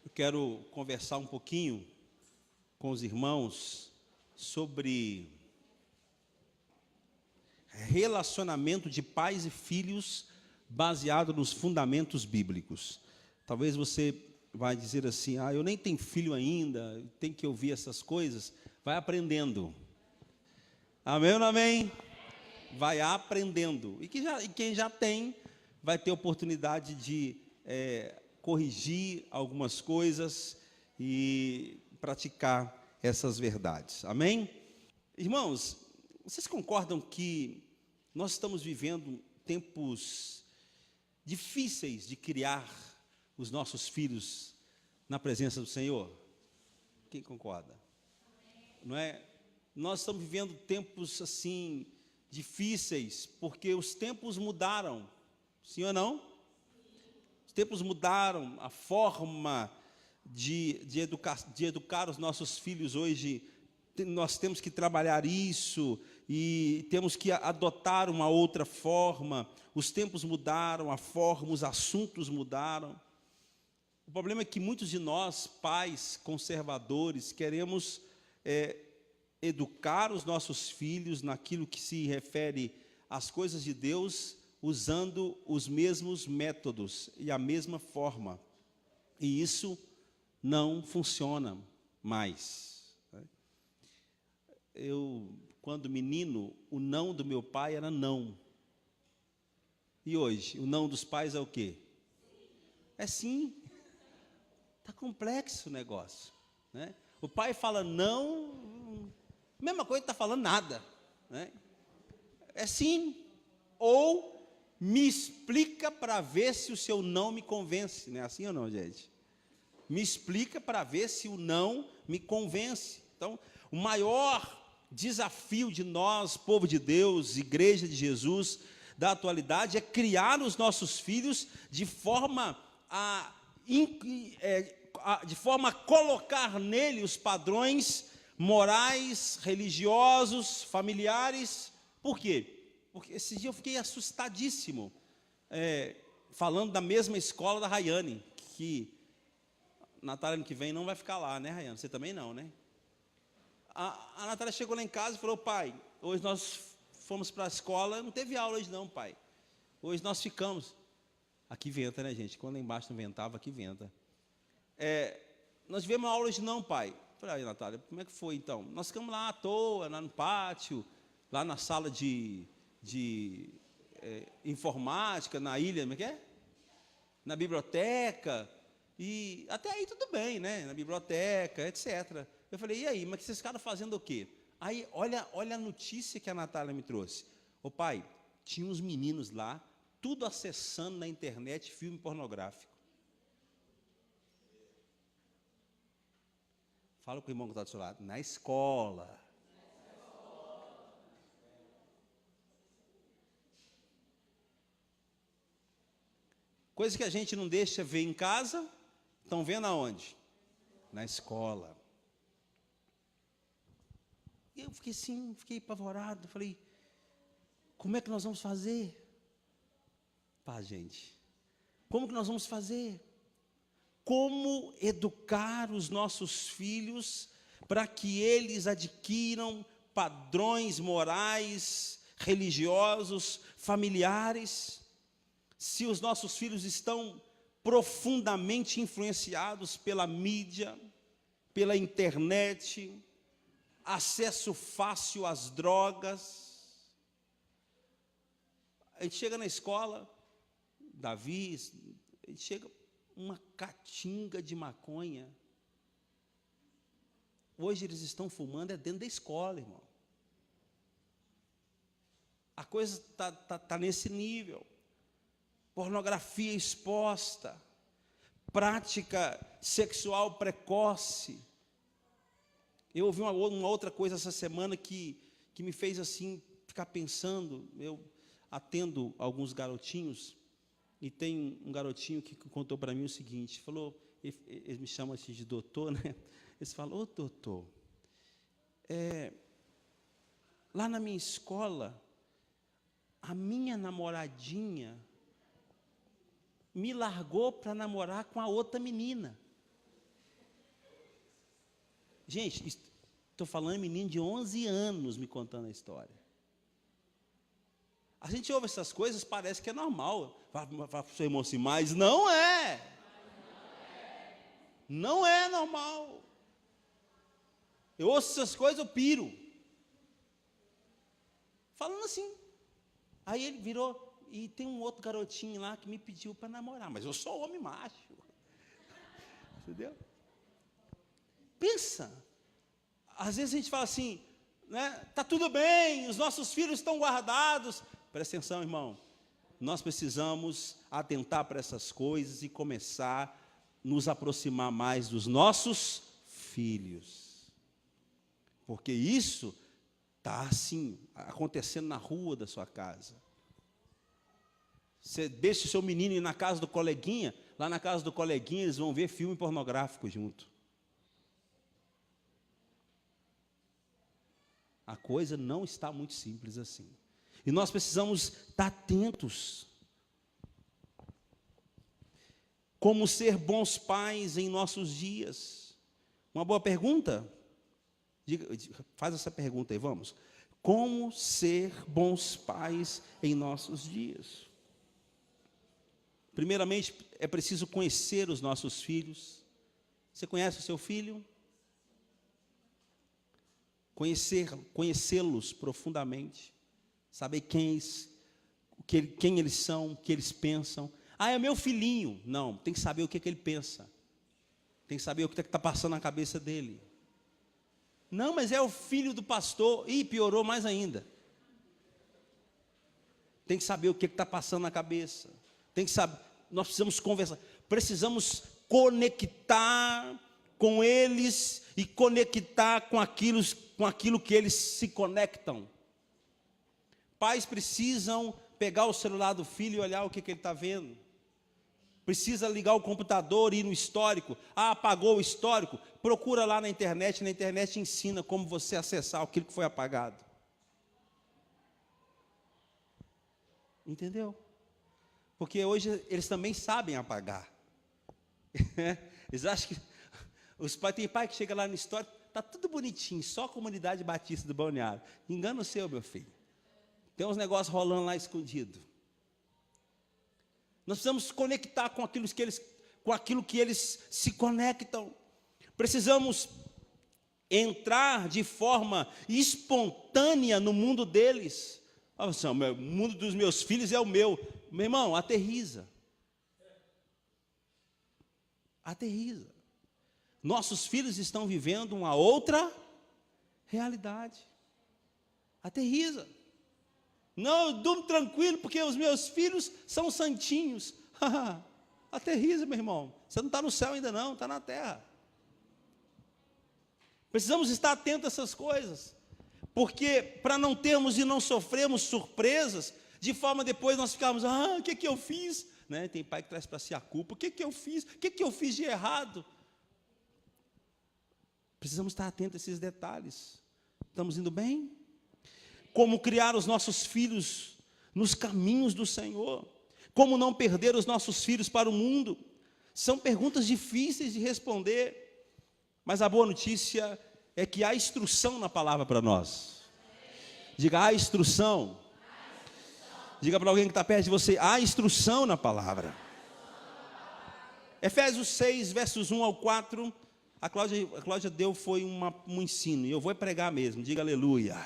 Eu quero conversar um pouquinho com os irmãos sobre relacionamento de pais e filhos baseado nos fundamentos bíblicos. Talvez você vai dizer assim, eu nem tenho filho ainda, tem que ouvir essas coisas. Vai aprendendo. Amém ou não amém? Vai aprendendo. E quem já tem, vai ter oportunidade de corrigir algumas coisas e praticar essas verdades. Amém? Irmãos, vocês concordam que nós estamos vivendo tempos difíceis de criar os nossos filhos na presença do Senhor? Quem concorda? Não é? Nós estamos vivendo tempos assim difíceis, porque os tempos mudaram, sim ou não? Os tempos mudaram, a forma de educar os nossos filhos hoje, nós temos que trabalhar isso, e temos que adotar uma outra forma. Os tempos mudaram, a forma, os assuntos mudaram. O problema é que muitos de nós, pais conservadores, queremos educar os nossos filhos naquilo que se refere às coisas de Deus, usando os mesmos métodos e a mesma forma. E isso não funciona mais. Quando menino, o não do meu pai era não. E hoje, o não dos pais é o quê? É sim. Está complexo o negócio, né? O pai fala não, mesma coisa que está falando nada, né? É sim, ou me explica para ver se o seu não me convence, não é assim ou não, gente? Me explica para ver se o não me convence. Então, o maior desafio de nós, povo de Deus, igreja de Jesus, da atualidade, é criar os nossos filhos de forma a colocar nele os padrões morais, religiosos, familiares. Por quê? Porque esse dia eu fiquei assustadíssimo, falando da mesma escola da Rayane, que Natália ano que vem não vai ficar lá, né, Rayane? Você também não, né? A Natália chegou lá em casa e falou, pai, hoje nós fomos para a escola, não teve aula hoje não, pai. Hoje nós ficamos. Aqui venta, né, gente? Quando lá embaixo não ventava, aqui venta. Nós tivemos aula hoje não, pai. Falei, aí, Natália, como é que foi então? Nós ficamos lá à toa, lá no pátio, lá na sala de informática, na ilha, como é que é? Na biblioteca, e até aí tudo bem, né? Na biblioteca, etc. Eu falei, e aí, mas vocês ficaram fazendo o quê? Aí, olha a notícia que a Natália me trouxe. Ô pai, tinha uns meninos lá, tudo acessando na internet filme pornográfico. Fala com o irmão que está do seu lado. Na escola. Coisa que a gente não deixa ver em casa, estão vendo aonde? Na escola. E eu fiquei assim, fiquei apavorado. Falei, como é que nós vamos fazer? Pá, gente, como que nós vamos fazer? Como educar os nossos filhos para que eles adquiram padrões morais, religiosos, familiares, se os nossos filhos estão profundamente influenciados pela mídia, pela internet, acesso fácil às drogas? A gente chega na escola, Davi, a gente chega, uma catinga de maconha. Hoje eles estão fumando dentro da escola, irmão. A coisa tá nesse nível. Pornografia exposta, prática sexual precoce. Eu ouvi uma outra coisa essa semana que me fez assim ficar pensando. Eu atendo alguns garotinhos, e tem um garotinho que contou para mim o seguinte, falou, eles me chamam assim de doutor, né? Eles falam, ô doutor, lá na minha escola, a minha namoradinha me largou para namorar com a outra menina. Gente, estou falando de menino de 11 anos me contando a história. A gente ouve essas coisas, parece que é normal. Fala para o seu irmão assim, mas não é. Não é normal. Eu ouço essas coisas, eu piro. Falando assim. Aí ele virou, e tem um outro garotinho lá que me pediu para namorar, mas eu sou homem macho. Entendeu? Pensa. Às vezes a gente fala assim, né? Tá tudo bem, os nossos filhos estão guardados. Presta atenção, irmão. Nós precisamos atentar para essas coisas e começar a nos aproximar mais dos nossos filhos. Porque isso está assim, acontecendo na rua da sua casa. Você deixa o seu menino ir na casa do coleguinha, lá na casa do coleguinha eles vão ver filme pornográfico junto. A coisa não está muito simples assim. E nós precisamos estar atentos. Como ser bons pais em nossos dias? Uma boa pergunta? Faz essa pergunta aí, vamos. Como ser bons pais em nossos dias? Primeiramente, é preciso conhecer os nossos filhos. Você conhece o seu filho? Conhecê-los profundamente. Saber quem eles são, o que eles pensam. Ah, é meu filhinho. Não, tem que saber o que ele pensa. Tem que saber o que está passando na cabeça dele. Não, mas é o filho do pastor. Ih, piorou mais ainda. Tem que saber o que está passando na cabeça. Tem que saber, nós precisamos conversar. Precisamos conectar com eles e conectar com aquilo que eles se conectam. Pais precisam pegar o celular do filho e olhar o que ele está vendo. Precisa ligar o computador e ir no histórico. Ah, apagou o histórico. Procura lá na internet ensina como você acessar aquilo que foi apagado. Entendeu? Porque hoje eles também sabem apagar. Eles acham que tem pai que chega lá no histórico, está tudo bonitinho, só a comunidade batista do Balneário. Engano seu, meu filho. Tem uns negócios rolando lá escondido. Nós precisamos conectar com aquilo que eles se conectam. Precisamos entrar de forma espontânea no mundo deles. Assim, o mundo dos meus filhos é o meu. Meu irmão, aterriza. Aterriza. Nossos filhos estão vivendo uma outra realidade. Aterriza. Não, eu durmo tranquilo, porque os meus filhos são santinhos. Aterriza, meu irmão. Você não está no céu ainda não, está na terra. Precisamos estar atentos a essas coisas. Porque para não termos e não sofrermos surpresas, de forma depois nós ficarmos, o que eu fiz? Né? Tem pai que traz para si a culpa. O que eu fiz? O que eu fiz de errado? Precisamos estar atentos a esses detalhes. Estamos indo bem? Como criar os nossos filhos nos caminhos do Senhor? Como não perder os nossos filhos para o mundo? São perguntas difíceis de responder, mas a boa notícia é que há instrução na palavra para nós. Diga, há instrução. Diga para alguém que está perto de você, há instrução na palavra. Efésios 6, versos 1 ao 4, a Cláudia deu foi um ensino, e eu vou pregar mesmo, diga aleluia.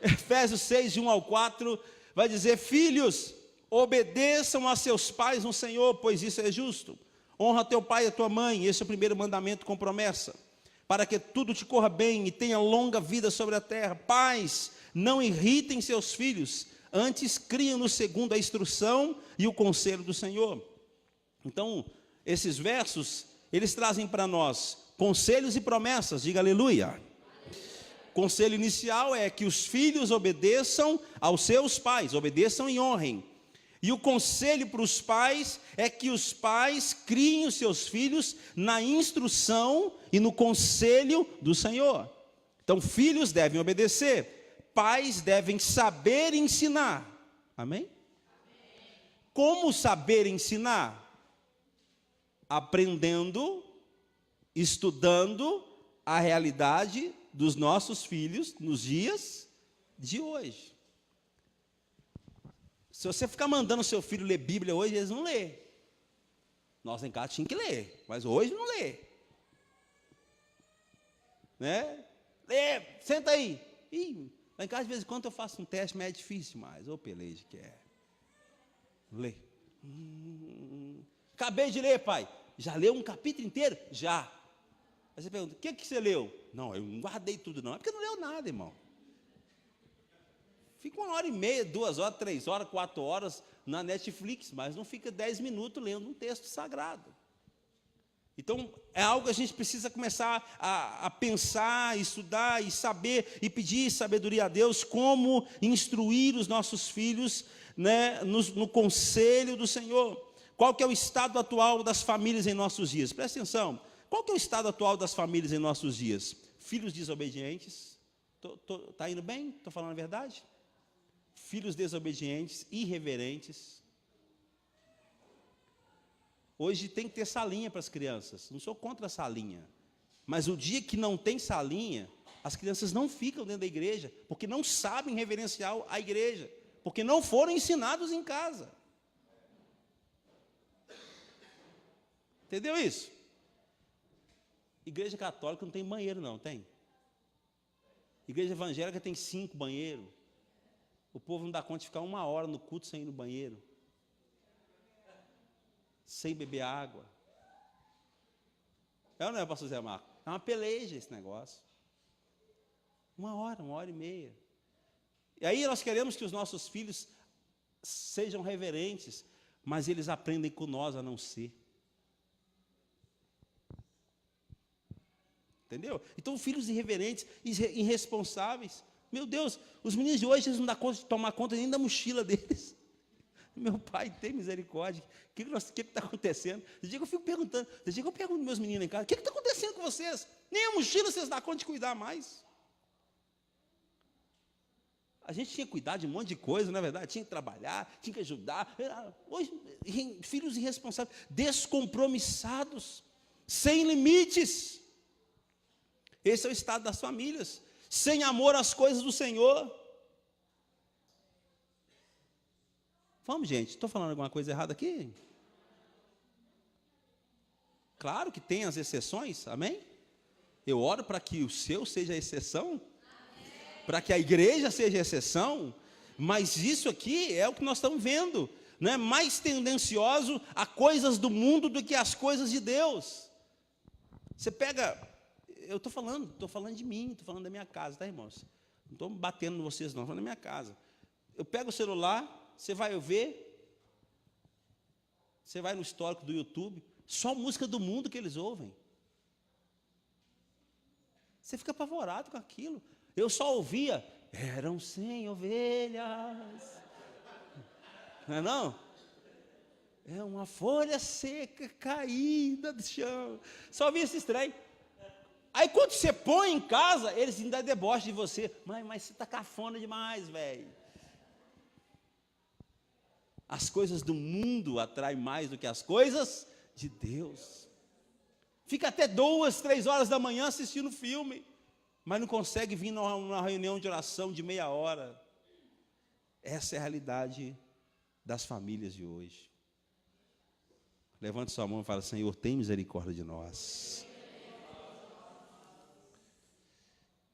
Efésios 6, de 1 ao 4, vai dizer, filhos, obedeçam a seus pais no Senhor, pois isso é justo. Honra teu pai e a tua mãe, esse é o primeiro mandamento com promessa, para que tudo te corra bem e tenha longa vida sobre a terra. Pais, não irritem seus filhos, antes criem-nos segundo a instrução e o conselho do Senhor. Então, esses versos, eles trazem para nós conselhos e promessas, diga aleluia. Conselho inicial é que os filhos obedeçam aos seus pais, obedeçam e honrem. E o conselho para os pais é que os pais criem os seus filhos na instrução e no conselho do Senhor. Então, filhos devem obedecer, pais devem saber ensinar. Amém? Como saber ensinar? Aprendendo, estudando a realidade dos nossos filhos nos dias de hoje. Se você ficar mandando seu filho ler Bíblia hoje, eles não lê. Nós em casa tínhamos que ler, mas hoje não lê. Né? Lê, senta aí. Ih, lá em casa de vez em quando eu faço um teste, mas é difícil demais. Ô peleja que é. Lê. Acabei de ler, pai. Já leu um capítulo inteiro? Já. Aí você pergunta, o que você leu? Não, eu não guardei tudo não. É porque não leu nada, irmão. Fica 1h30, 2 horas, 3 horas, 4 horas na Netflix, mas não fica 10 minutos lendo um texto sagrado. Então, é algo que a gente precisa começar a pensar, estudar e saber, e pedir sabedoria a Deus, como instruir os nossos filhos, né, no conselho do Senhor. Qual que é o estado atual das famílias em nossos dias? Presta atenção. Qual que é o estado atual das famílias em nossos dias? Filhos desobedientes. Está indo bem? Estou falando a verdade? Filhos desobedientes, irreverentes. Hoje tem que ter salinha para as crianças. Não sou contra a salinha. Mas o dia que não tem salinha, as crianças não ficam dentro da igreja, porque não sabem reverenciar a igreja, porque não foram ensinados em casa. Entendeu isso? Igreja católica não tem banheiro não, tem? Igreja evangélica tem 5 banheiros. O povo não dá conta de ficar 1 hora no culto sem ir no banheiro. Sem beber água. É ou não é, pastor Zé Marco? É uma peleja esse negócio. 1 hora, 1h30. E aí nós queremos que os nossos filhos sejam reverentes, mas eles aprendem com nós a não ser. Entendeu? Então, filhos irreverentes, irresponsáveis. Meu Deus, os meninos de hoje, eles não dão conta de tomar conta nem da mochila deles. Meu pai, tem misericórdia. O que está acontecendo? Desde dia que eu fico perguntando, desde dia que eu pergunto meus meninos em casa, o que está acontecendo com vocês? Nem a mochila vocês dão conta de cuidar mais. A gente tinha que cuidar de um monte de coisa, não é verdade? Tinha que trabalhar, tinha que ajudar. Hoje, filhos irresponsáveis, descompromissados, sem limites. Esse é o estado das famílias, sem amor às coisas do Senhor. Vamos, gente, estou falando alguma coisa errada aqui? Claro que tem as exceções, amém? Eu oro para que o seu seja a exceção, para que a igreja seja a exceção, mas isso aqui é o que nós estamos vendo, não é mais tendencioso a coisas do mundo do que as coisas de Deus. Você pega, eu estou falando de mim, estou falando da minha casa, tá, irmãos? Não estou batendo em vocês não, estou falando da minha casa. Eu pego o celular, você vai ver, você vai no histórico do YouTube, só música do mundo que eles ouvem. Você fica apavorado com aquilo. Eu só ouvia, eram 100 ovelhas. Não é não? É uma folha seca caída do chão. Só ouvia esse trem. Aí quando você põe em casa, eles ainda debocham de você. Mas você está cafona demais, velho. As coisas do mundo atraem mais do que as coisas de Deus. Fica até 2, 3 horas da manhã assistindo filme, mas não consegue vir numa reunião de oração de meia hora. Essa é a realidade das famílias de hoje. Levante sua mão e fala, Senhor, tem misericórdia de nós.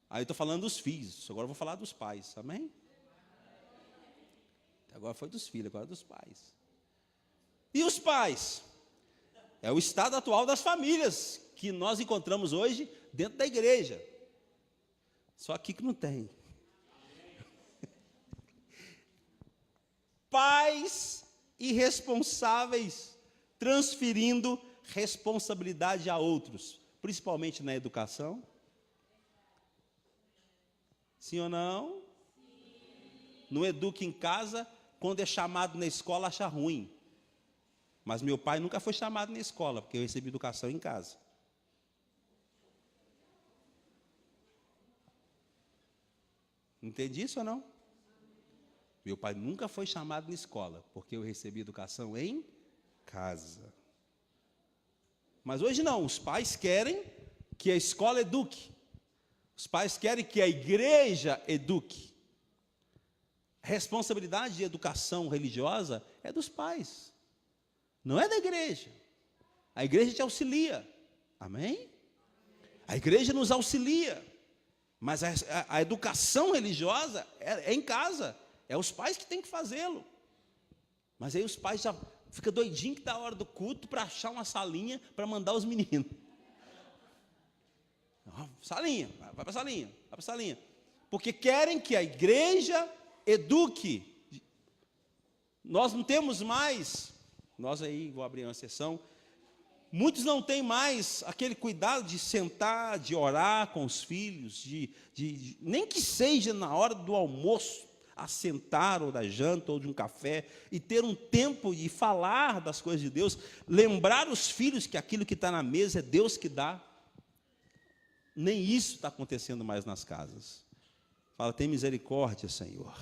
Aí eu estou falando dos filhos, agora eu vou falar dos pais, amém? Agora foi dos filhos, agora dos pais. E os pais? É o estado atual das famílias que nós encontramos hoje dentro da igreja. Só aqui que não tem. Pais irresponsáveis transferindo responsabilidade a outros, principalmente na educação. Sim ou não? Sim. Não educa em casa, quando é chamado na escola acha ruim. Mas meu pai nunca foi chamado na escola, porque eu recebi educação em casa. Entende isso ou não? Meu pai nunca foi chamado na escola, porque eu recebi educação em casa. Mas hoje não, os pais querem que a escola eduque. Os pais querem que a igreja eduque. A responsabilidade de educação religiosa é dos pais, não é da igreja. A igreja te auxilia, amém? A igreja nos auxilia, mas a educação religiosa é em casa, é os pais que têm que fazê-lo. Mas aí os pais já ficam doidinhos que dá a hora do culto para achar uma salinha para mandar os meninos. Salinha, vai para a salinha, vai para a salinha. Porque querem que a igreja eduque. Nós não temos mais, nós aí, vou abrir uma sessão, muitos não têm mais aquele cuidado de sentar, de orar com os filhos, nem que seja na hora do almoço, assentar, ou da janta, ou de um café, e ter um tempo de falar das coisas de Deus, lembrar os filhos que aquilo que está na mesa é Deus que dá. Nem isso está acontecendo mais nas casas. Fala, tem misericórdia, Senhor.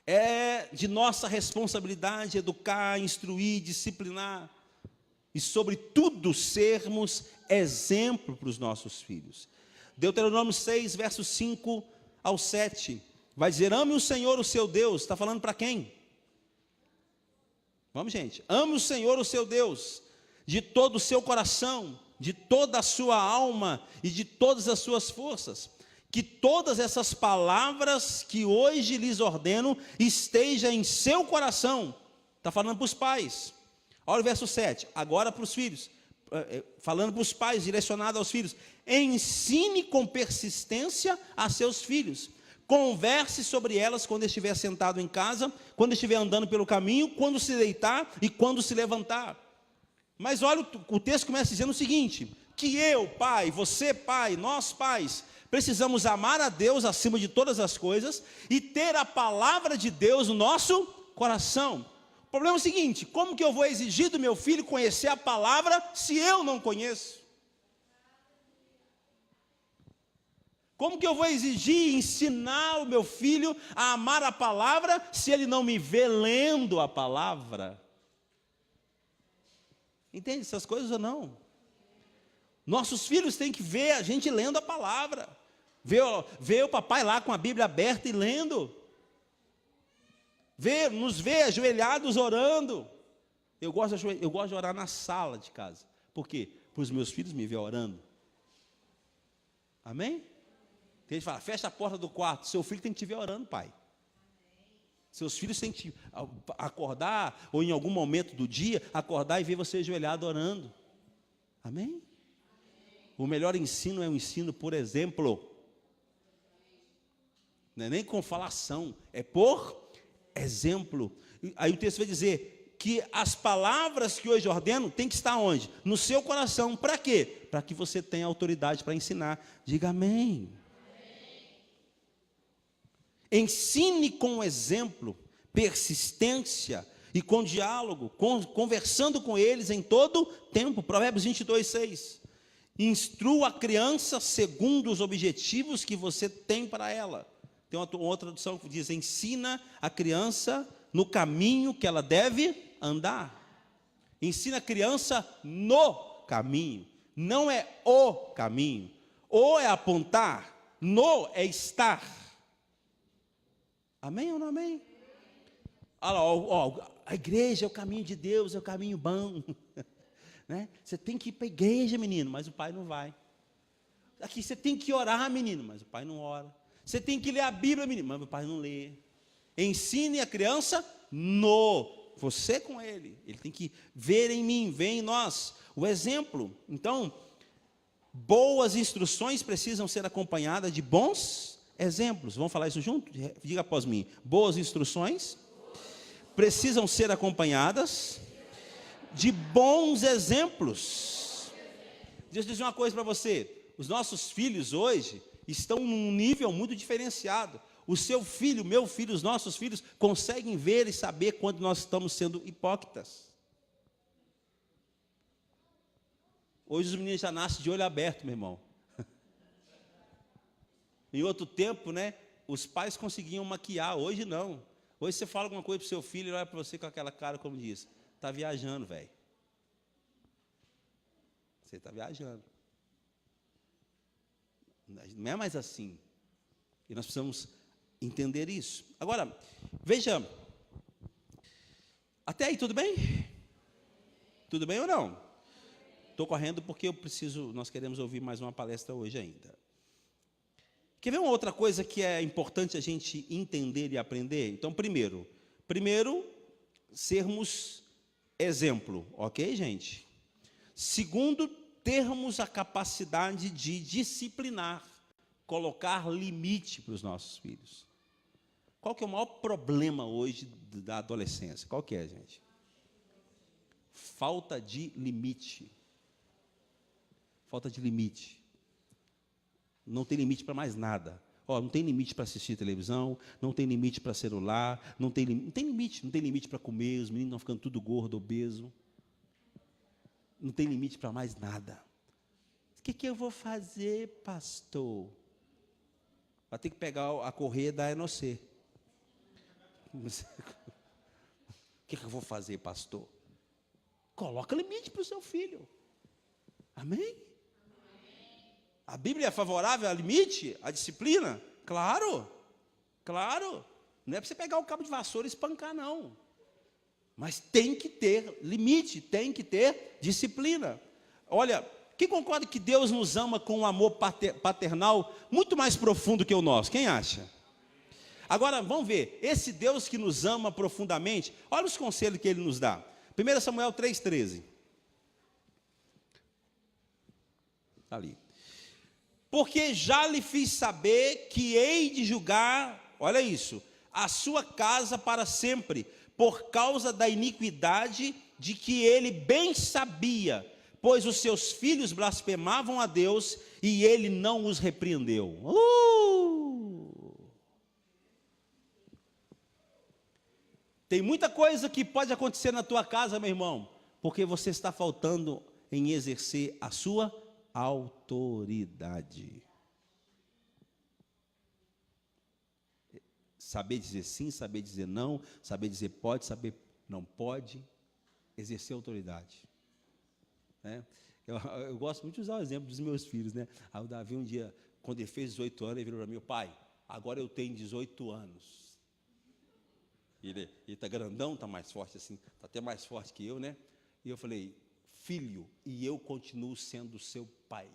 É de nossa responsabilidade educar, instruir, disciplinar, e sobretudo sermos exemplo para os nossos filhos. Deuteronômio 6, versos 5 ao 7, vai dizer, ame o Senhor, o seu Deus. Está falando para quem? Vamos, gente. Ame o Senhor, o seu Deus, de todo o seu coração, de toda a sua alma e de todas as suas forças. Que todas essas palavras que hoje lhes ordeno estejam em seu coração. Está falando para os pais. Olha o verso 7, agora para os filhos, falando para os pais, direcionado aos filhos. Ensine com persistência a seus filhos. Converse sobre elas quando estiver sentado em casa, quando estiver andando pelo caminho, quando se deitar e quando se levantar. Mas olha, o texto começa dizendo o seguinte, que eu, pai, você, pai, nós, pais, precisamos amar a Deus acima de todas as coisas e ter a palavra de Deus no nosso coração. O problema é o seguinte, como que eu vou exigir do meu filho conhecer a palavra se eu não conheço? Como que eu vou exigir, ensinar o meu filho a amar a palavra se ele não me vê lendo a palavra? Entende essas coisas ou não? Nossos filhos têm que ver a gente lendo a palavra. Ver o papai lá com a Bíblia aberta e lendo. Nos ver ajoelhados orando. Eu gosto de orar na sala de casa. Por quê? Para os meus filhos me ver orando. Amém? Tem gente que fala, fecha a porta do quarto. Seu filho tem que te ver orando, pai. Seus filhos têm que acordar, ou em algum momento do dia, acordar e ver você ajoelhado orando. Amém? O melhor ensino é o ensino por exemplo. Não é nem com falação, é por exemplo. Aí o texto vai dizer que as palavras que hoje ordeno tem que estar onde? No seu coração. Para quê? Para que você tenha autoridade para ensinar. Diga amém. Ensine com exemplo, persistência e com diálogo, conversando com eles em todo tempo. Provérbios 22, 6. Instrua a criança segundo os objetivos que você tem para ela. Tem uma outra tradução que diz, ensina a criança no caminho que ela deve andar. Ensina a criança no caminho, não é o caminho. O é apontar, no é estar. Amém ou não amém? Olha lá, a igreja é o caminho de Deus, é o caminho bom. Né? Você tem que ir para a igreja, menino, mas o pai não vai. Aqui você tem que orar, menino, mas o pai não ora. Você tem que ler a Bíblia, menino, mas o pai não lê. Ensine a criança você com ele. Ele tem que ver em mim, ver em nós o exemplo. Então, boas instruções precisam ser acompanhadas de bons exemplos. Vamos falar isso junto? Diga após mim. Boas instruções precisam ser acompanhadas de bons exemplos. Deixa eu dizer uma coisa para você. Os nossos filhos hoje estão num nível muito diferenciado. O seu filho, meu filho, os nossos filhos conseguem ver e saber quando nós estamos sendo hipócritas. Hoje os meninos já nascem de olho aberto, meu irmão. Em outro tempo, né, os pais conseguiam maquiar, hoje não. Hoje você fala alguma coisa para o seu filho, ele olha para você com aquela cara como diz, está viajando, velho. Você está viajando. Não é mais assim. E nós precisamos entender isso. Agora, veja, até aí tudo bem? Tudo bem ou não? Estou correndo porque nós queremos ouvir mais uma palestra hoje ainda. Quer ver uma outra coisa que é importante a gente entender e aprender? Então, primeiro, sermos exemplo, ok, gente? Segundo, termos a capacidade de disciplinar, colocar limite para os nossos filhos. Qual que é o maior problema hoje da adolescência? Qual que é, gente? Falta de limite. Falta de limite. Não tem limite para mais nada. Não tem limite para assistir televisão, não tem limite para celular, não tem limite para comer, os meninos estão ficando tudo gordo, obeso. Não tem limite para mais nada. O que eu vou fazer, pastor? Vai ter que pegar a correia da ENOC. O que eu vou fazer, pastor? Coloca limite para o seu filho. Amém? A Bíblia é favorável ao limite, à disciplina? Claro, claro. Não é para você pegar o cabo de vassoura e espancar, não. Mas tem que ter limite, tem que ter disciplina. Olha, quem concorda que Deus nos ama com um amor paternal muito mais profundo que o nosso? Quem acha? Agora, vamos ver, esse Deus que nos ama profundamente, olha os conselhos que Ele nos dá. 1 Samuel 3,13. Ali. Porque já lhe fiz saber que hei de julgar, olha isso, a sua casa para sempre, por causa da iniquidade de que ele bem sabia, pois os seus filhos blasfemavam a Deus e ele não os repreendeu. Tem muita coisa que pode acontecer na tua casa, meu irmão, porque você está faltando em exercer a sua autoridade. Saber dizer sim, saber dizer não, saber dizer pode, saber não pode, exercer autoridade. Eu gosto muito de usar o exemplo dos meus filhos, né? Aí o Davi um dia, quando ele fez 18 anos, ele virou para mim: pai, agora eu tenho 18 anos. Ele está grandão, está mais forte assim, está até mais forte que eu, né? E eu falei: filho, e eu continuo sendo seu pai.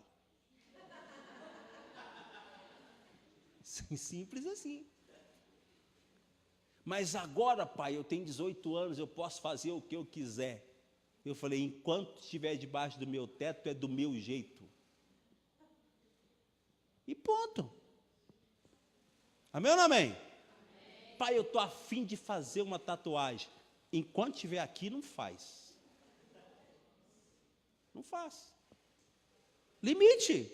Simples assim. Mas agora, pai, eu tenho 18 anos, eu posso fazer o que eu quiser. Eu falei: enquanto estiver debaixo do meu teto, é do meu jeito. E ponto. Amém ou não amém? Pai, eu estou a fim de fazer uma tatuagem. Enquanto estiver aqui, não faz. Não faz. Limite.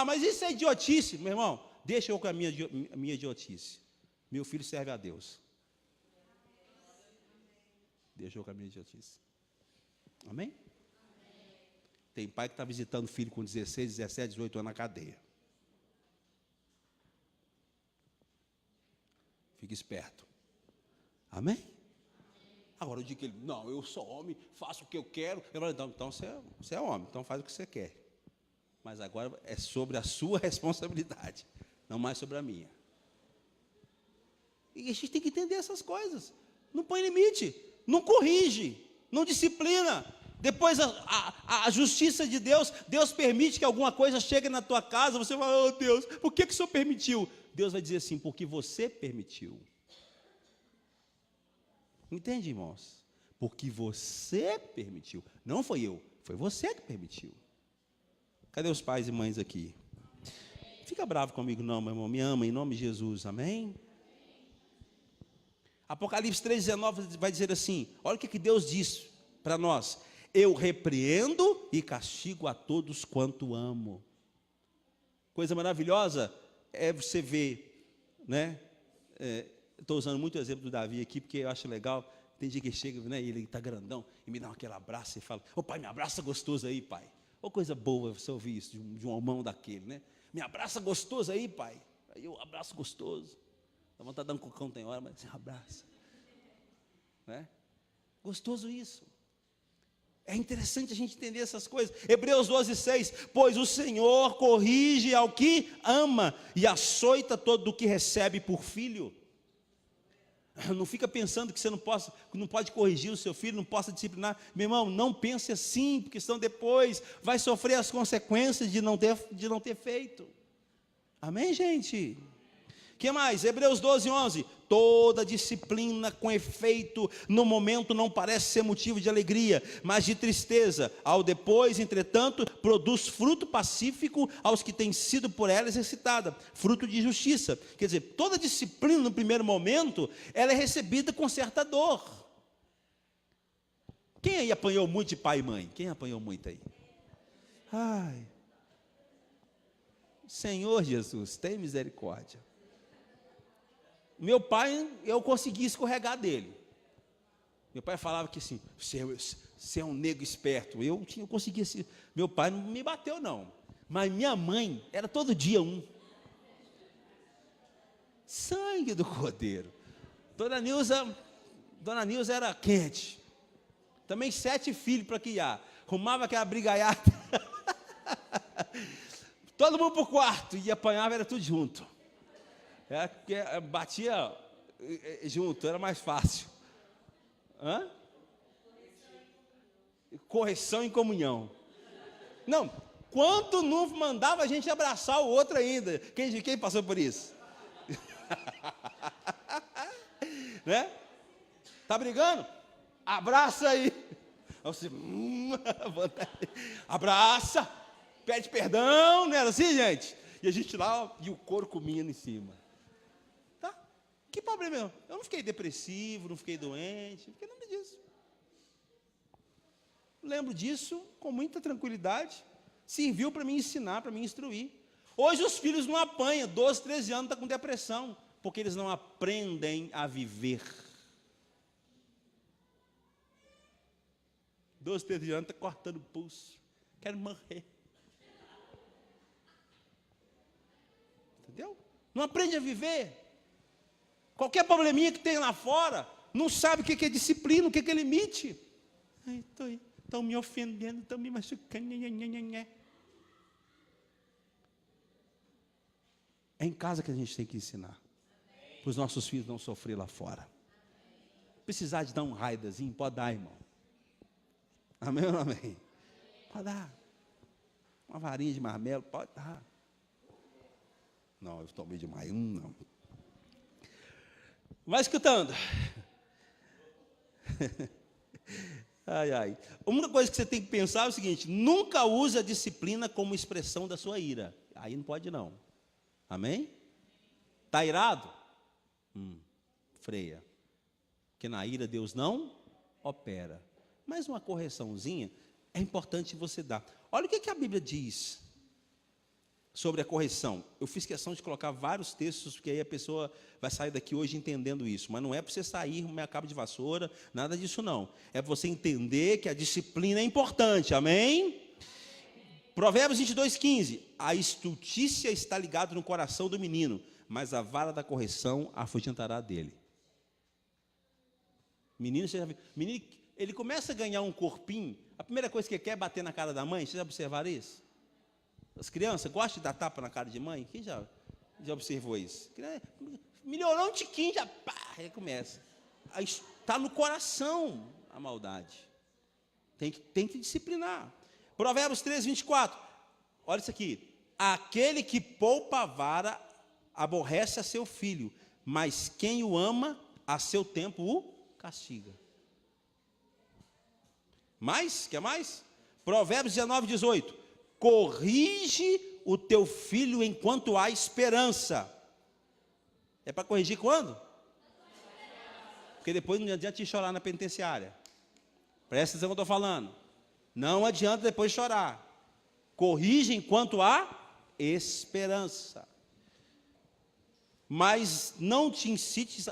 Mas isso é idiotice, meu irmão. Deixa eu com a minha idiotice. Meu filho serve a Deus. Deixa eu com a minha idiotice. Amém? Tem pai que está visitando o filho com 16, 17, 18 anos na cadeia. Fique esperto. Amém? Agora eu digo que ele: não, eu sou homem, faço o que eu quero. Eu falo: então você é homem, então faz o que você quer. Mas agora é sobre a sua responsabilidade, não mais sobre a minha. E a gente tem que entender essas coisas. Não põe limite, não corrige, não disciplina. Depois a justiça de Deus, Deus permite que alguma coisa chegue na tua casa, você fala: oh Deus, por que o Senhor permitiu? Deus vai dizer assim: porque você permitiu. Entende, irmãos? Porque você permitiu. Não foi eu, foi você que permitiu. Cadê os pais e mães aqui? Fica bravo comigo não, meu irmão. Me ama em nome de Jesus, amém? Apocalipse 3,19 vai dizer assim: olha o que Deus diz para nós: eu repreendo e castigo a todos quanto amo. Coisa maravilhosa é você ver, né? Estou usando muito o exemplo do Davi aqui, porque eu acho legal. Tem dia que chega, né, ele está grandão, e me dá aquele abraço e fala: ô pai, me abraça gostoso aí, pai. Ô coisa boa você ouvir isso de um homão daquele, né? Me abraça gostoso aí, pai. Aí eu abraço gostoso. Dá vontade de dar um cocão, tem hora, mas você abraça. Né? Gostoso isso. É interessante a gente entender essas coisas. Hebreus 12:6, pois o Senhor corrige ao que ama e açoita todo o que recebe por filho. Não fica pensando que você não pode corrigir o seu filho, não possa disciplinar. Meu irmão, não pense assim, porque senão depois vai sofrer as consequências de não ter feito. Amém, gente? O que mais? Hebreus 12:11, toda disciplina com efeito no momento não parece ser motivo de alegria, mas de tristeza. Ao depois, entretanto, produz fruto pacífico aos que têm sido por ela exercitada, fruto de justiça. Quer dizer, toda disciplina no primeiro momento, ela é recebida com certa dor. Quem aí apanhou muito de pai e mãe? Quem apanhou muito aí? Ai, Senhor Jesus, tem misericórdia. Meu pai, eu consegui escorregar dele. Meu pai falava que assim, você é um nego esperto. Eu conseguia. Meu pai não me bateu, não. Mas minha mãe, era todo dia um. Sangue do cordeiro. Dona Nilza era quente. Também 7 filhos para criar. Arrumava aquela brigaiada. Todo mundo para o quarto. E apanhava, era tudo junto. Porque batia junto, era mais fácil. Correção em comunhão. Não, quanto não mandava a gente abraçar o outro ainda. Quem passou por isso? Né? Tá brigando? Abraça aí. Você, abraça, pede perdão, não era assim, gente? E a gente lá, e o couro comia em cima. Tá? Que problema é? Eu não fiquei depressivo, não fiquei doente, não fiquei nada disso. Lembro disso com muita tranquilidade. Serviu para me ensinar, para me instruir. Hoje os filhos não apanham, 12, 13 anos, estão com depressão, porque eles não aprendem a viver. 12, 13 anos, está cortando o pulso. Quero morrer. Entendeu? Não aprende a viver. Qualquer probleminha que tem lá fora, não sabe o que é disciplina, o que é limite. Estão me ofendendo, estão me machucando. É em casa que a gente tem que ensinar. Para os nossos filhos não sofrer lá fora. Precisar de dar um raidazinho, pode dar, irmão. Amém ou não amém? Pode dar. Uma varinha de marmelo, pode dar. Não, eu tomei demais. Não. Vai escutando. Ai. Uma coisa que você tem que pensar é o seguinte: nunca use a disciplina como expressão da sua ira. Aí não pode não. Amém? Está irado? Freia. Porque na ira Deus não opera. Mas uma correçãozinha é importante você dar. Olha o que a Bíblia diz sobre a correção. Eu fiz questão de colocar vários textos, porque aí a pessoa vai sair daqui hoje entendendo isso. Mas não é para você sair com cabo de vassoura, nada disso não. É para você entender que a disciplina é importante, amém? Provérbios 22:15. A estultícia está ligada no coração do menino, mas a vara da correção afugentará dele. Menino, você já viu? Menino, ele começa a ganhar um corpinho, a primeira coisa que ele quer é bater na cara da mãe. Vocês já observaram isso? As crianças gostam de dar tapa na cara de mãe? Quem já observou isso? Melhorou um tiquinho, já aí começa. Está no coração a maldade. Tem que disciplinar. Provérbios 13:24. Olha isso aqui. Aquele que poupa a vara aborrece a seu filho, mas quem o ama, a seu tempo o castiga. Quer mais? Provérbios 19:18. Corrige o teu filho enquanto há esperança. É para corrigir quando? Porque depois não adianta te chorar na penitenciária. Presta atenção no que eu estou falando. Não adianta depois chorar. Corrige enquanto há esperança. Mas não te incites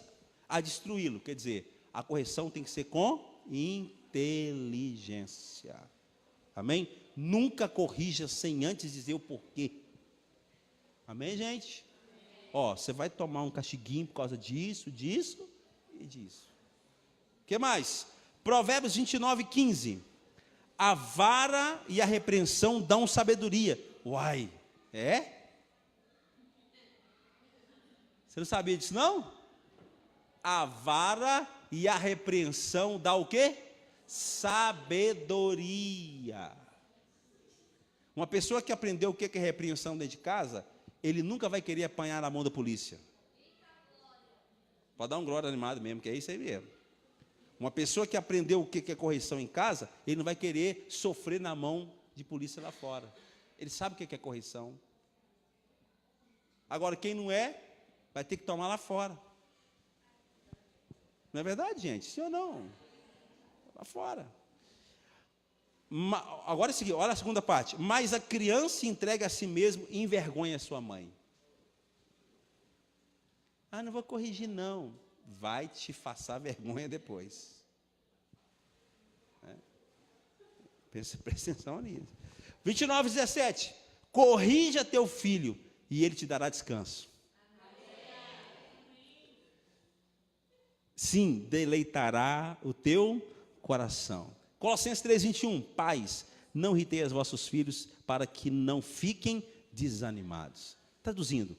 a destruí-lo. Quer dizer, a correção tem que ser com inteligência. Amém? Nunca corrija sem antes dizer o porquê. Amém, gente? Você vai tomar um castiguinho por causa disso e disso. O que mais? Provérbios 29:15. A vara e a repreensão dão sabedoria. Uai, é? Você não sabia disso, não? A vara e a repreensão dá o quê? Sabedoria. Uma pessoa que aprendeu o que é repreensão dentro de casa, ele nunca vai querer apanhar na mão da polícia. Pode dar um glória animado mesmo, que é isso aí mesmo. Uma pessoa que aprendeu o que é correção em casa, ele não vai querer sofrer na mão de polícia lá fora. Ele sabe o que é correção. Agora, quem não é, vai ter que tomar lá fora. Não é verdade, gente? Sim ou não? Lá fora. Agora é o seguinte, olha a segunda parte. Mas a criança entrega a si mesmo e envergonha a sua mãe. Ah, não vou corrigir não. Vai te passar vergonha depois. Presta atenção nisso. 29:17. Corrija teu filho e ele te dará descanso. Sim, deleitará o teu coração. Colossenses 3:21. Pais, não irritei os vossos filhos para que não fiquem desanimados. Traduzindo,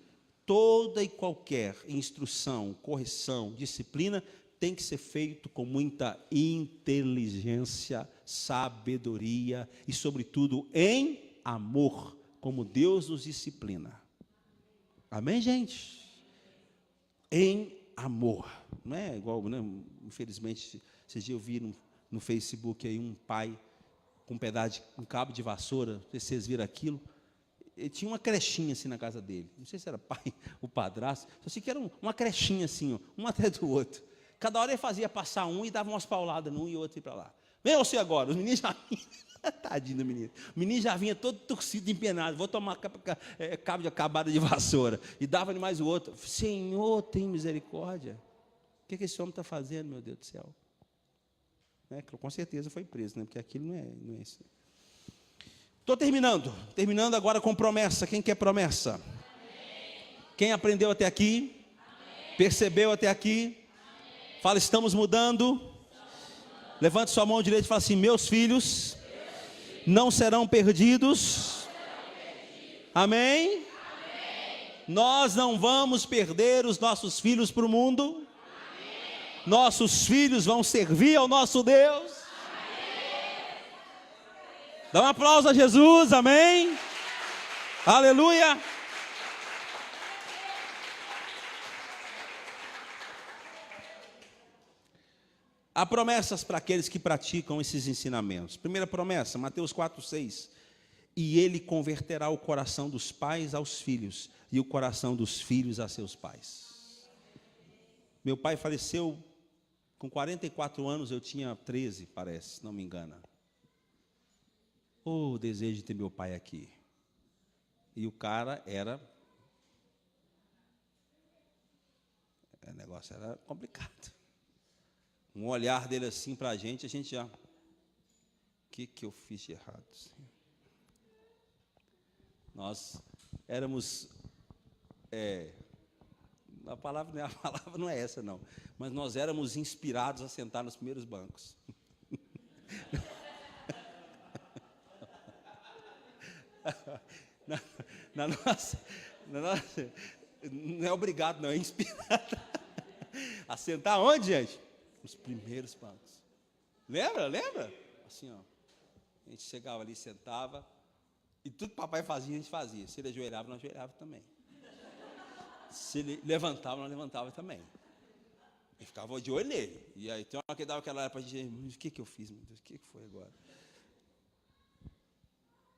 toda e qualquer instrução, correção, disciplina tem que ser feito com muita inteligência, sabedoria e, sobretudo, em amor, como Deus nos disciplina. Amém, gente? Em amor. Não é igual, né? Infelizmente, esses dias eu vi no Facebook aí um pai com um cabo de vassoura, não sei se vocês viram aquilo. Ele tinha uma crechinha assim na casa dele. Não sei se era pai ou padrasto, só sei que era uma crechinha assim, ó, um atrás do outro. Cada hora ele fazia passar um e dava umas pauladas num e outro e para lá. Vem você agora, os meninos já vinham. Tadinho do menino. O menino já vinha todo torcido, empenado. Vou tomar cabo de acabada de vassoura. E dava-lhe mais o outro. Senhor, tem misericórdia. O que esse homem está fazendo, meu Deus do céu? Com certeza foi preso, né? Porque aquilo não é isso. Estou terminando agora com promessa. Quem quer promessa? Amém. Quem aprendeu até aqui? Amém. Percebeu até aqui? Amém. Fala, estamos mudando. Levante sua mão direita e fala assim: meus filhos não serão perdidos. Amém? Nós não vamos perder os nossos filhos para o mundo. Nossos filhos vão servir ao nosso Deus. Dá um aplauso a Jesus, amém? Aleluia. Há promessas para aqueles que praticam esses ensinamentos. Primeira promessa, Mateus 4:6. E ele converterá o coração dos pais aos filhos, e o coração dos filhos a seus pais. Meu pai faleceu com 44 anos, eu tinha 13, parece, se não me engano. Oh, desejo de ter meu pai aqui. E o cara o negócio era complicado. Um olhar dele assim para a gente já... O que eu fiz de errado? Nós éramos... A palavra não é essa, não. Mas nós éramos inspirados a sentar nos primeiros bancos. na nossa, não é obrigado, não, é inspirado. A sentar onde, gente? Nos primeiros bancos. Lembra? Assim, ó. A gente chegava ali, sentava, e tudo que o papai fazia, a gente fazia. Se ele ajoelhava, nós ajoelhava também. Se ele levantava, nós levantava também. E ficava de olho nele. E aí, tem uma hora que dava aquela hora para a gente, o que eu fiz, meu Deus, o que foi agora?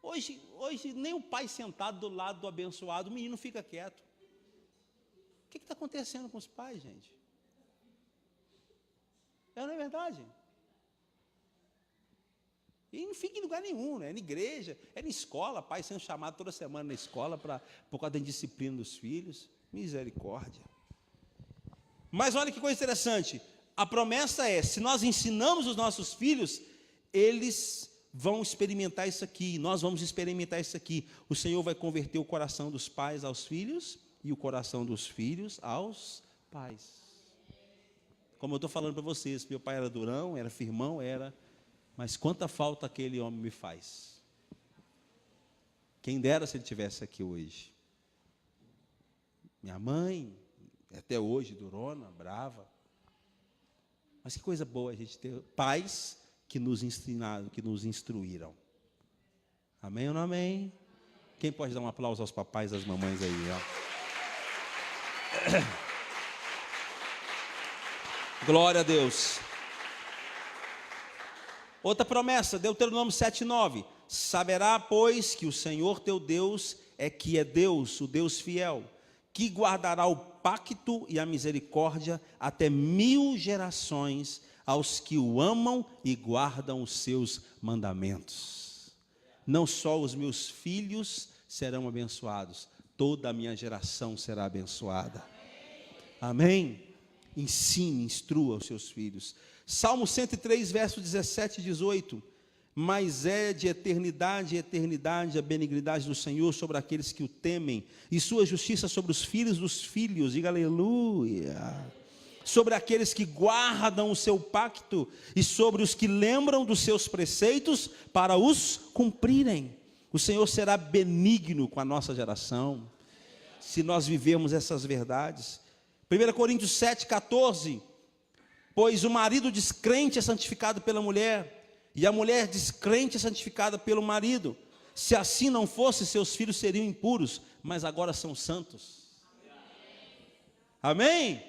Hoje, nem o pai sentado do lado do abençoado, o menino fica quieto. O que está acontecendo com os pais, gente? Não é verdade? E não fica em lugar nenhum, né? É na igreja, é na escola, pai sendo chamado toda semana na escola por causa da disciplina dos filhos. Misericórdia. Mas olha que coisa interessante. A promessa é, se nós ensinamos os nossos filhos, eles vão experimentar isso aqui, nós vamos experimentar isso aqui. O Senhor vai converter o coração dos pais aos filhos e o coração dos filhos aos pais. Como eu estou falando para vocês, meu pai era durão, era firmão, mas quanta falta aquele homem me faz. Quem dera se ele estivesse aqui hoje. Minha mãe, até hoje, durona, brava. Mas que coisa boa a gente ter pais que nos ensinaram, que nos instruíram. Amém ou não amém? Quem pode dar um aplauso aos papais e às mamães aí, ó? Glória a Deus. Outra promessa, Deuteronômio 7:9. Saberá, pois, que o Senhor teu Deus é Deus, o Deus fiel, que guardará o pacto e a misericórdia até 1000 gerações aos que o amam e guardam os seus mandamentos. Não só os meus filhos serão abençoados, toda a minha geração será abençoada. Amém? Ensine, instrua os seus filhos. Salmo 103, verso 17 e 18. Mas é de eternidade em eternidade a benignidade do Senhor sobre aqueles que o temem, e sua justiça sobre os filhos dos filhos, diga aleluia. Sobre aqueles que guardam o seu pacto, e sobre os que lembram dos seus preceitos, para os cumprirem. O Senhor será benigno com a nossa geração, se nós vivemos essas verdades. 1 Coríntios 7,14. Pois o marido descrente é santificado pela mulher, e a mulher descrente é santificada pelo marido. Se assim não fosse, seus filhos seriam impuros, mas agora são santos. Amém?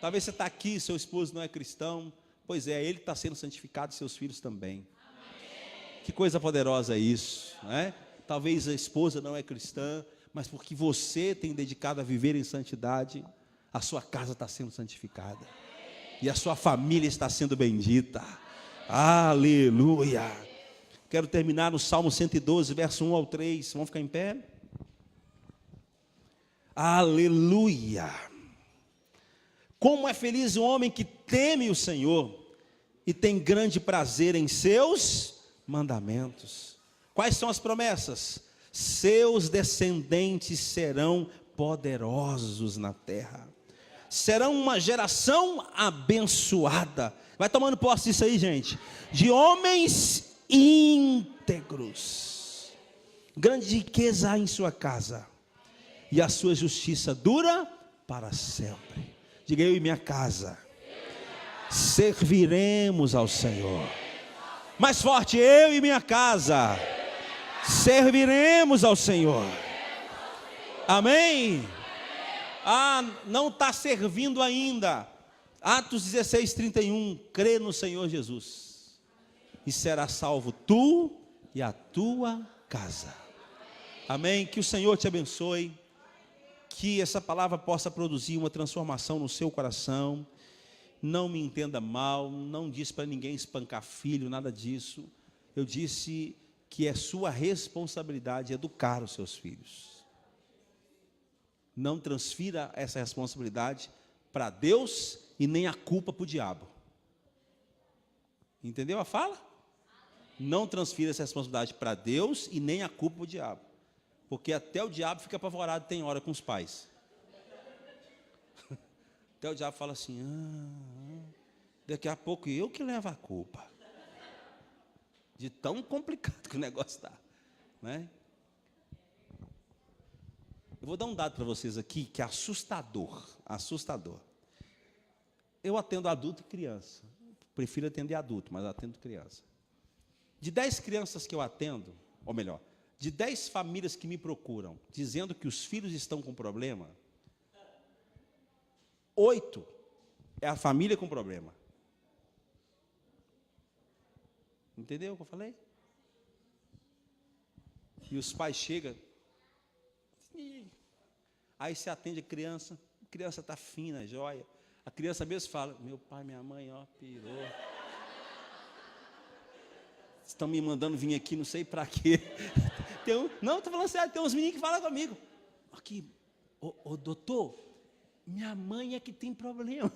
Talvez você está aqui, seu esposo não é cristão. Pois é, ele está sendo santificado, seus filhos também. Que coisa poderosa é isso, né? Talvez a esposa não é cristã, mas porque você tem dedicado a viver em santidade, a sua casa está sendo santificada, e a sua família está sendo bendita. Aleluia. Quero terminar no Salmo 112, verso 1 ao 3. Vamos ficar em pé? Aleluia. Como é feliz o homem que teme o Senhor e tem grande prazer em seus mandamentos. Quais são as promessas? Seus descendentes serão poderosos na terra. Serão uma geração abençoada. Vai tomando posse disso aí, gente. De homens íntegros. Grande riqueza há em sua casa, e a sua justiça dura para sempre. Diga: eu e minha casa serviremos ao Senhor. Mais forte: eu e minha casa serviremos ao Senhor. Amém? Não está servindo ainda. Atos 16:31. Crê no Senhor Jesus e será salvo tu e a tua casa. Amém? Que o Senhor te abençoe, que essa palavra possa produzir uma transformação no seu coração. Não me entenda mal, não disse para ninguém espancar filho, nada disso. Eu disse que é sua responsabilidade educar os seus filhos. Não transfira essa responsabilidade para Deus e nem a culpa para o diabo. Entendeu a fala? Não transfira essa responsabilidade para Deus e nem a culpa para o diabo. Porque até o diabo fica apavorado, tem hora com os pais. Até o diabo fala assim: daqui a pouco eu que levo a culpa. De tão complicado que o negócio está, né? Eu vou dar um dado para vocês aqui que é assustador. Assustador. Eu atendo adulto e criança. Prefiro atender adulto, mas atendo criança. De 10 crianças que eu atendo, ou melhor, de 10 famílias que me procuram, dizendo que os filhos estão com problema, 8 é a família com problema. Entendeu o que eu falei? E os pais chegam, aí você atende a criança está fina, joia. A criança mesmo fala: meu pai, minha mãe, pirou. Estão me mandando vir aqui, não sei para quê. Não, estou falando sério, tem uns meninos que falam comigo. Aqui, doutor, minha mãe é que tem problema.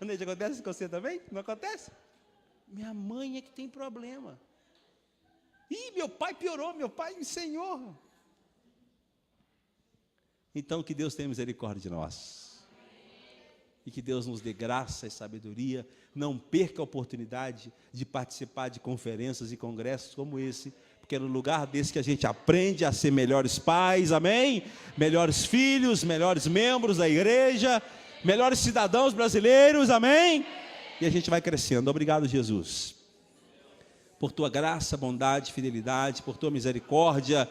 Não acontece com você também? Não acontece? Minha mãe é que tem problema. Ih, meu pai piorou, meu pai, Senhor. Então, que Deus tenha misericórdia de nós. e que Deus nos dê graça e sabedoria. Não perca a oportunidade de participar de conferências e congressos como esse, porque é no lugar desse que a gente aprende a ser melhores pais, amém? Melhores filhos, melhores membros da igreja, melhores cidadãos brasileiros, amém? E a gente vai crescendo. Obrigado, Jesus, por tua graça, bondade, fidelidade, por tua misericórdia,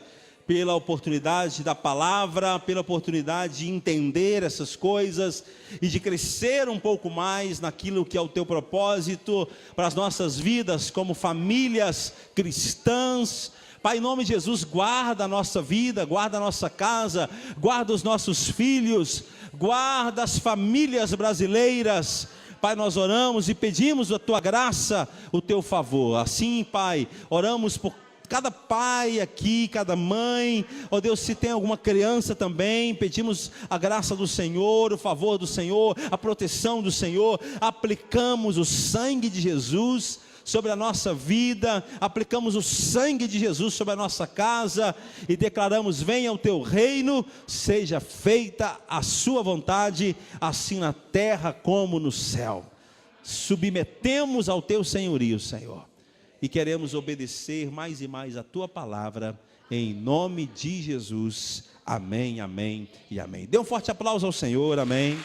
pela oportunidade da palavra, pela oportunidade de entender essas coisas e de crescer um pouco mais naquilo que é o teu propósito para as nossas vidas como famílias cristãs. Pai, em nome de Jesus, guarda a nossa vida, guarda a nossa casa, guarda os nossos filhos, guarda as famílias brasileiras. Pai, nós oramos e pedimos a tua graça, o teu favor. Assim, Pai, oramos por cada pai aqui, cada mãe, ó Deus, se tem alguma criança também, pedimos a graça do Senhor, o favor do Senhor, a proteção do Senhor. Aplicamos o sangue de Jesus sobre a nossa vida, aplicamos o sangue de Jesus sobre a nossa casa e declaramos: venha o teu reino, seja feita a sua vontade, assim na terra como no céu. Submetemos ao teu senhorio, Senhor, e queremos obedecer mais e mais a tua palavra, em nome de Jesus, amém, amém e amém. Dê um forte aplauso ao Senhor, amém.